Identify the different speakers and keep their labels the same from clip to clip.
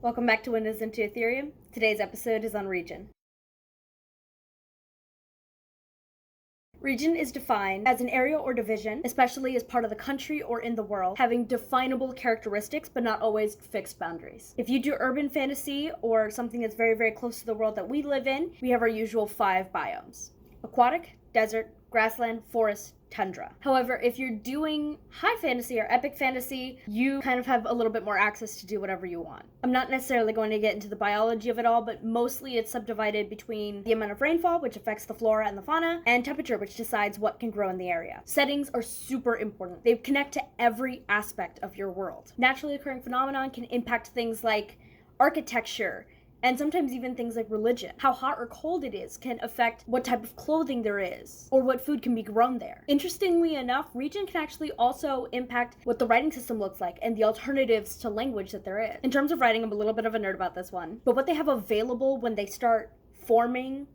Speaker 1: Welcome back to Windows into Ethereum. Today's episode is on region. Region is defined as an area or division, especially as part of the country or in the world, having definable characteristics but not always fixed boundaries. If you do urban fantasy or something that's very, very close to the world that we live in, we have our usual 5 biomes: aquatic, desert, grassland, forest, tundra. However, if you're doing high fantasy or epic fantasy, you kind of have a little bit more access to do whatever you want. I'm not necessarily going to get into the biology of it all, but mostly it's subdivided between the amount of rainfall, which affects the flora and the fauna, and temperature, which decides what can grow in the area. Settings are super important. They connect to every aspect of your world. Naturally occurring phenomenon can impact things like architecture, and sometimes even things like religion. How hot or cold it is can affect what type of clothing there is, or what food can be grown there. Interestingly enough, region can actually also impact what the writing system looks like and the alternatives to language that there is. In terms of writing, I'm a little bit of a nerd about this one, but what they have available when they start forming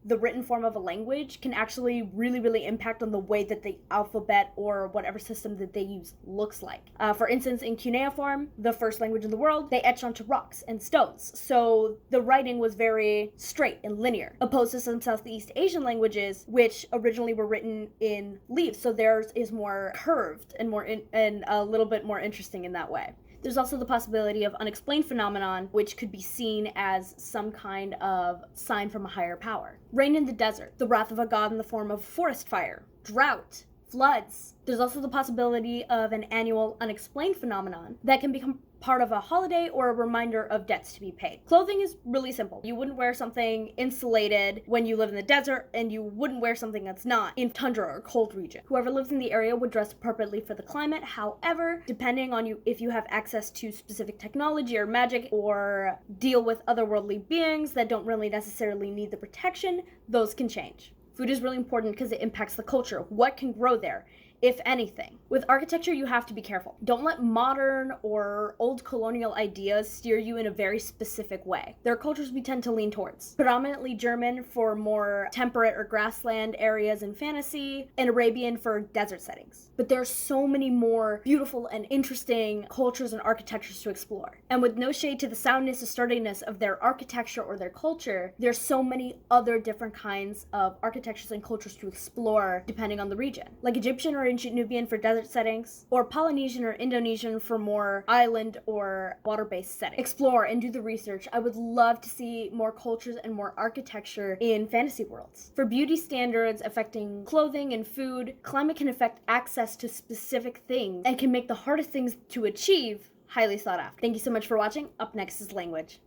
Speaker 1: the written form of a language can actually really impact on the way that the alphabet or whatever system that they use looks like. For instance, in cuneiform, the first language in the world, they etched onto rocks and stones. So the writing was very straight and linear, opposed to some Southeast Asian languages, which originally were written in leaves. So theirs is more curved and and a little bit more interesting in that way. There's also the possibility of unexplained phenomenon, which could be seen as some kind of sign from a higher power. Rain in the desert, the wrath of a god in the form of forest fire, drought, floods. There's also the possibility of an annual unexplained phenomenon that can become part of a holiday or a reminder of debts to be paid. Clothing is really simple. You wouldn't wear something insulated when you live in the desert, and you wouldn't wear something that's not in tundra or cold region. Whoever lives in the area would dress appropriately for the climate. However, depending on you, if you have access to specific technology or magic or deal with otherworldly beings that don't really necessarily need the protection, those can change. Food is really important because it impacts the culture. What can grow there, if anything? With architecture, you have to be careful. Don't let modern or old colonial ideas steer you in a very specific way. There are cultures we tend to lean towards. Predominantly German for more temperate or grassland areas in fantasy, and Arabian for desert settings. But there are so many more beautiful and interesting cultures and architectures to explore. And with no shade to the soundness or sturdiness of their architecture or their culture, there's so many other different kinds of architectures and cultures to explore depending on the region. Like Egyptian or ancient Nubian for desert settings, or Polynesian or Indonesian for more island or water-based settings. Explore and do the research. I would love to see more cultures and more architecture in fantasy worlds. For beauty standards affecting clothing and food, climate can affect access to specific things and can make the hardest things to achieve highly sought after. Thank you so much for watching. Up next is language.